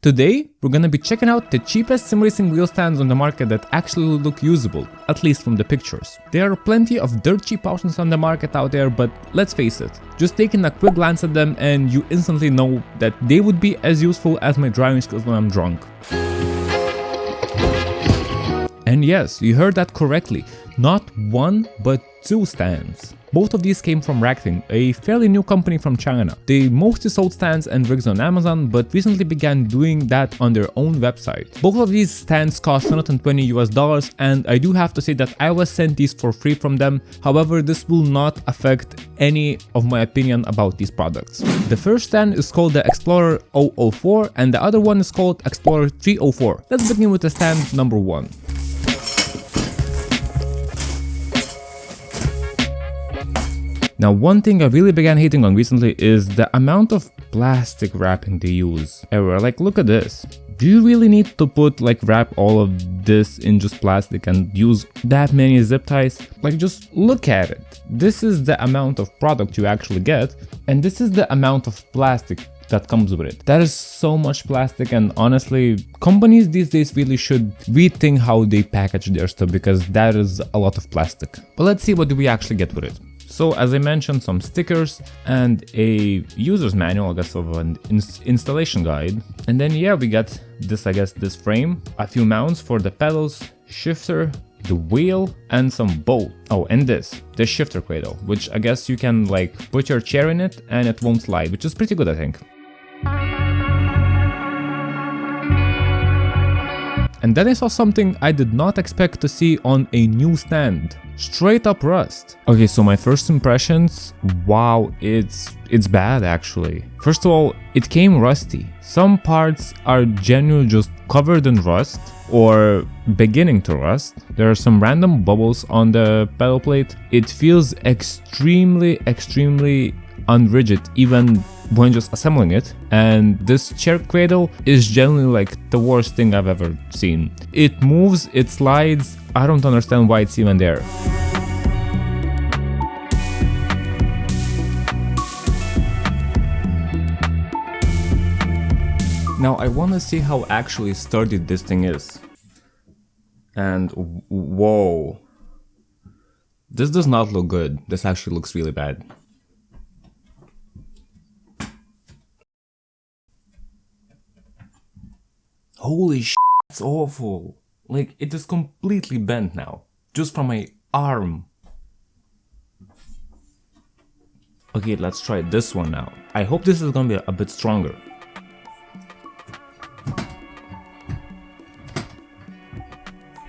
Today, we're gonna be checking out the cheapest sim racing wheel stands on the market that actually look usable, at least from the pictures. There are plenty of dirt cheap options on the market out there, but let's face it, just taking a quick glance at them and you instantly know that they would be as useful as my driving skills when I'm drunk. And yes, you heard that correctly, not one, but two stands. Both of these came from Racgting, a fairly new company from China. They mostly sold stands and rigs on Amazon, but recently began doing that on their own website. Both of these stands cost $120 and I do have to say that I was sent these for free from them. However, this will not affect any of my opinion about these products. The first stand is called the Explorer 004 and the other one is called Explorer 304. Let's begin with the stand number 1. Now, one thing I really began hating on recently is the amount of plastic wrapping they use. Like, look at this. Do you really need to wrap all of this in just plastic and use that many zip ties? Like, just look at it. This is the amount of product you actually get, and this is the amount of plastic that comes with it. That is so much plastic, and honestly, companies these days really should rethink how they package their stuff because that is a lot of plastic. But let's see what do we actually get with it. So as I mentioned, some stickers and a user's manual, I guess, of an installation guide. And then yeah, we got this, I guess, this frame, a few mounts for the pedals, shifter, the wheel, and some bolt. Oh, and this shifter cradle, which I guess you can put your chair in it and it won't slide, which is pretty good, I think. And then I saw something I did not expect to see on a new stand. Straight up rust. Okay, so my first impressions, wow, it's bad actually. First of all, it came rusty. Some parts are genuinely just covered in rust or beginning to rust. There are some random bubbles on the pedal plate. It feels extremely unrigid even when just assembling it, and this chair cradle is generally the worst thing I've ever seen. It moves, it slides, I don't understand why it's even there. Now I want to see how actually sturdy this thing is. And whoa, this does not look good. This actually looks really bad. Holy shit, it's awful. It is completely bent now, just from my arm. Okay, let's try this one now. I hope this is gonna be a bit stronger.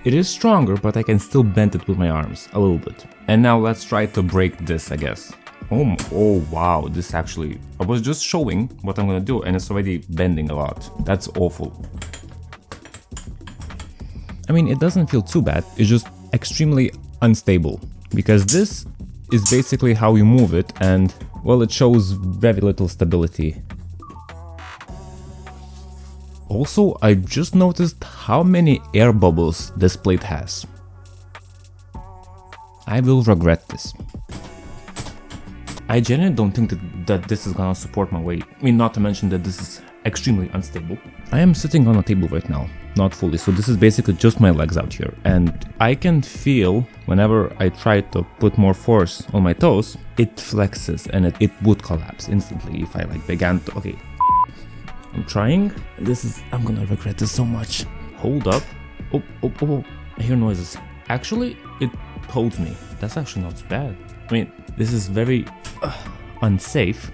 It is stronger, but I can still bend it with my arms, a little bit. And now let's try to break this, I guess. Oh wow, this actually... I was just showing what I'm gonna do and it's already bending a lot. That's awful. I mean, it doesn't feel too bad, it's just extremely unstable. Because this is basically how you move it and, well, it shows very little stability. Also, I just noticed how many air bubbles this plate has. I will regret this. I genuinely don't think that this is gonna support my weight. I mean, not to mention that this is extremely unstable. I am sitting on a table right now, not fully, so this is basically just my legs out here. And I can feel whenever I try to put more force on my toes, it flexes and it would collapse instantly if I began to... Okay, I'm trying. I'm gonna regret this so much. Hold up. Oh, I hear noises. Actually, it holds me. That's actually not bad. I mean, this is very unsafe,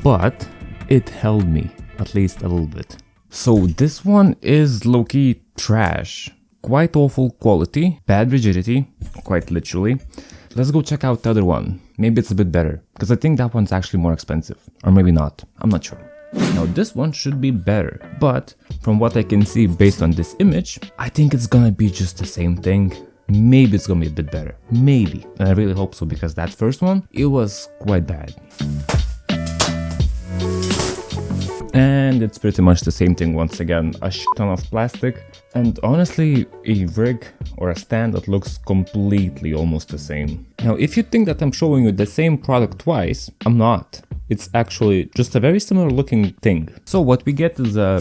but it held me, at least a little bit. So this one is low-key trash. Quite awful quality, bad rigidity, quite literally. Let's go check out the other one. Maybe it's a bit better, because I think that one's actually more expensive. Or maybe not, I'm not sure. Now this one should be better, but from what I can see based on this image, I think it's gonna be just the same thing. Maybe it's gonna be a bit better, maybe, and I really hope so because that first one, it was quite bad. And it's pretty much the same thing once again, a shit ton of plastic, and honestly a rig or a stand that looks completely almost the same. Now if you think that I'm showing you the same product twice, I'm not. It's actually just a very similar looking thing. So what we get is a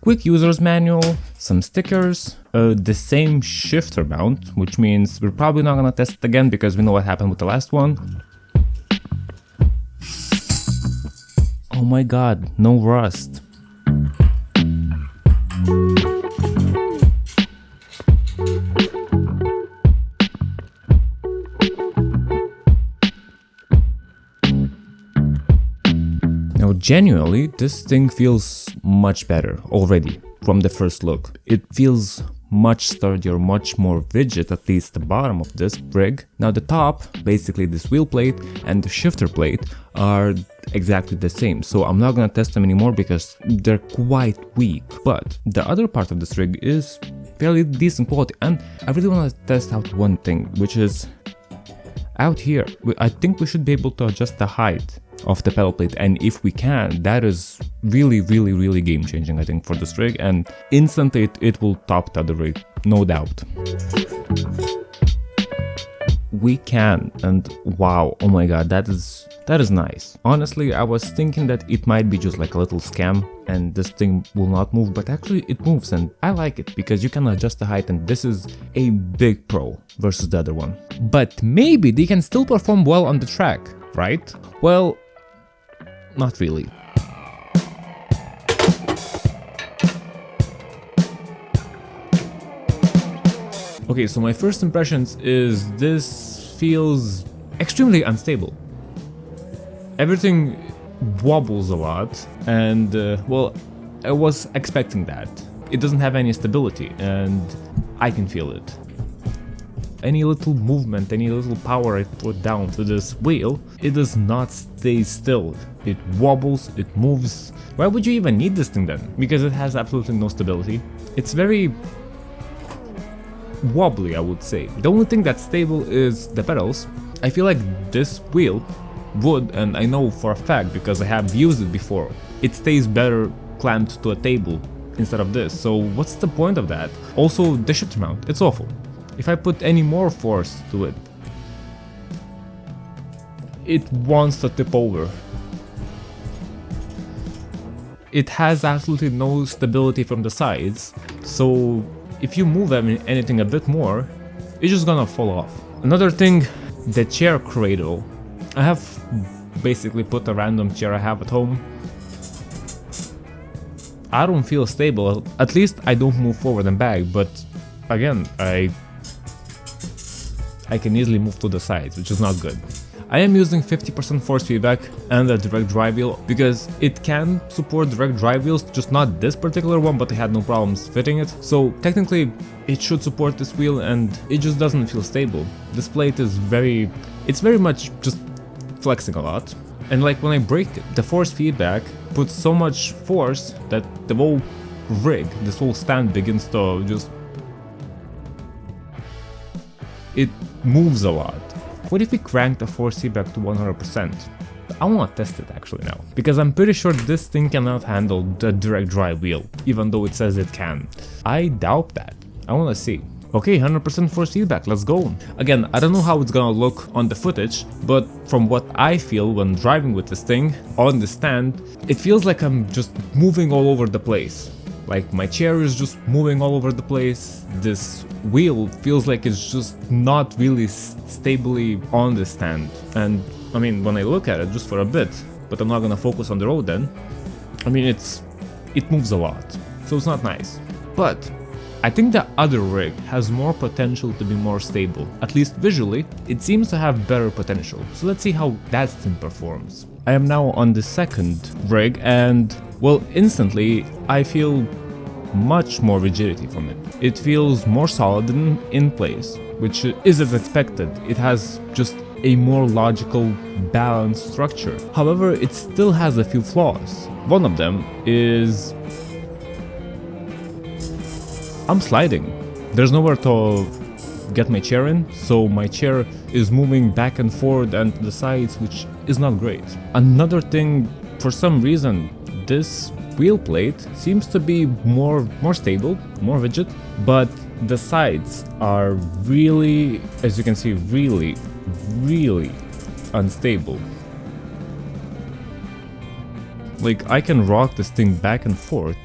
quick user's manual, some stickers, the same shifter mount, which means we're probably not gonna test it again because we know what happened with the last one. Oh my god, no rust. Now, genuinely, this thing feels much better already from the first look. It feels much sturdier, much more rigid, at least the bottom of this rig. Now the top, basically this wheel plate and the shifter plate are exactly the same, so I'm not gonna test them anymore because they're quite weak. But the other part of this rig is fairly decent quality, and I really want to test out one thing, which is out here. I think we should be able to adjust the height of the pedal plate, and if we can, that is really game changing, I think, for this rig, and instantly it will top the other rig, no doubt. We can, and wow, oh my god, that is nice. Honestly, I was thinking that it might be just like a little scam and this thing will not move, but actually it moves, and I like it because you can adjust the height, and this is a big pro versus the other one. But maybe they can still perform well on the track, right? Well, not really. Okay, so my first impressions is this feels extremely unstable. Everything wobbles a lot, and well, I was expecting that. It doesn't have any stability, and I can feel it. Any little movement, any little power I put down to this wheel, it does not stay still. It wobbles, it moves. Why would you even need this thing then? Because it has absolutely no stability. It's very wobbly, I would say. The only thing that's stable is the pedals. I feel like this wheel would, and I know for a fact because I have used it before, it stays better clamped to a table instead of this. So what's the point of that? Also, the shifter mount, it's awful. If I put any more force to it, it wants to tip over. It has absolutely no stability from the sides, so if you move anything a bit more, it's just gonna fall off. Another thing, the chair cradle. I have basically put a random chair I have at home. I don't feel stable, at least I don't move forward and back, but again, I can easily move to the sides, which is not good. I am using 50% force feedback and a direct drive wheel because it can support direct drive wheels, just not this particular one, but I had no problems fitting it. So technically it should support this wheel, and it just doesn't feel stable. This plate is very much just flexing a lot. And like when I brake it, the force feedback puts so much force that the whole rig, this whole stand begins to just... it moves a lot. What if we crank the force feedback to 100%? I want to test it actually now, because I'm pretty sure this thing cannot handle the direct drive wheel, even though it says it can. I doubt that. I want to see. Okay, 100% force feedback, let's go. Again, I don't know how it's gonna look on the footage, but from what I feel when driving with this thing on the stand, it feels like I'm just moving all over the place. Like my chair is just moving all over the place. This wheel feels like it's just not really stably on the stand. And I mean, when I look at it just for a bit, but I'm not gonna focus on the road then, I mean, it moves a lot, so it's not nice. But I think the other rig has more potential to be more stable. At least visually, it seems to have better potential. So let's see how that thing performs. I am now on the second rig, and well, instantly I feel much more rigidity from it. It feels more solid and in place, which is as expected. It has just a more logical, balanced structure. However, it still has a few flaws. One of them is I'm sliding. There's nowhere to get my chair in, so my chair is moving back and forth and to the sides, which is not great. Another thing, for some reason, this wheel plate seems to be more stable, more rigid, but the sides are really, as you can see, really unstable. Like, I can rock this thing back and forth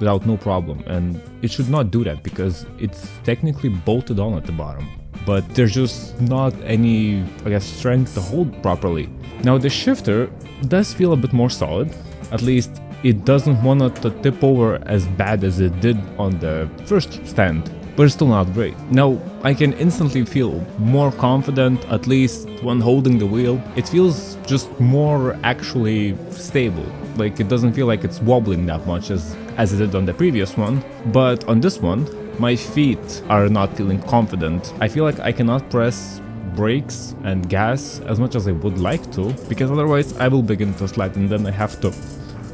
without no problem, and it should not do that because it's technically bolted on at the bottom. But there's just not any, I guess, strength to hold properly. Now the shifter does feel a bit more solid, at least it doesn't want to tip over as bad as it did on the first stand, but it's still not great. Now I can instantly feel more confident, at least when holding the wheel. It feels just more actually stable, like it doesn't feel like it's wobbling that much as it did on the previous one, but on this one my feet are not feeling confident. I feel like I cannot press brakes and gas as much as I would like to, because otherwise I will begin to slide and then I have to.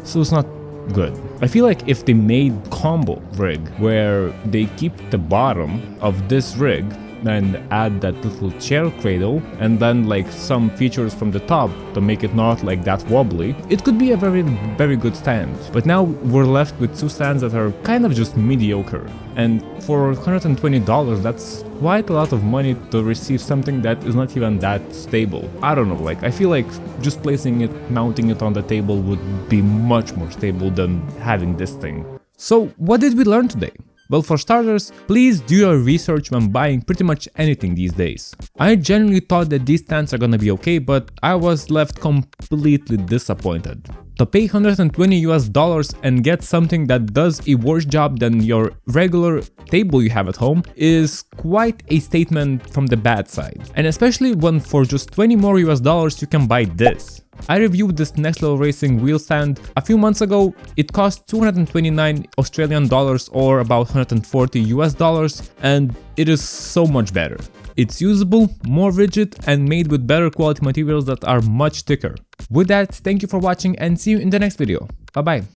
So it's not good. I feel like if they made combo rig where they keep the bottom of this rig and add that little chair cradle and then like some features from the top to make it not like that wobbly, it could be a very good stand. But now we're left with two stands that are kind of just mediocre, and for $120 that's quite a lot of money to receive something that is not even that stable. I don't know, like I feel like just placing it, mounting it on the table would be much more stable than having this thing. So what did we learn today? Well, for starters, please do your research when buying pretty much anything these days. I genuinely thought that these stands are gonna be okay, but I was left completely disappointed. To pay $120 and get something that does a worse job than your regular table you have at home is quite a statement from the bad side. And especially when for just $20 more you can buy this. I reviewed this Next Level Racing wheel stand a few months ago. It cost 229 Australian dollars or about $140 and it is so much better. It's usable, more rigid and made with better quality materials that are much thicker. With that, thank you for watching and see you in the next video. Bye bye.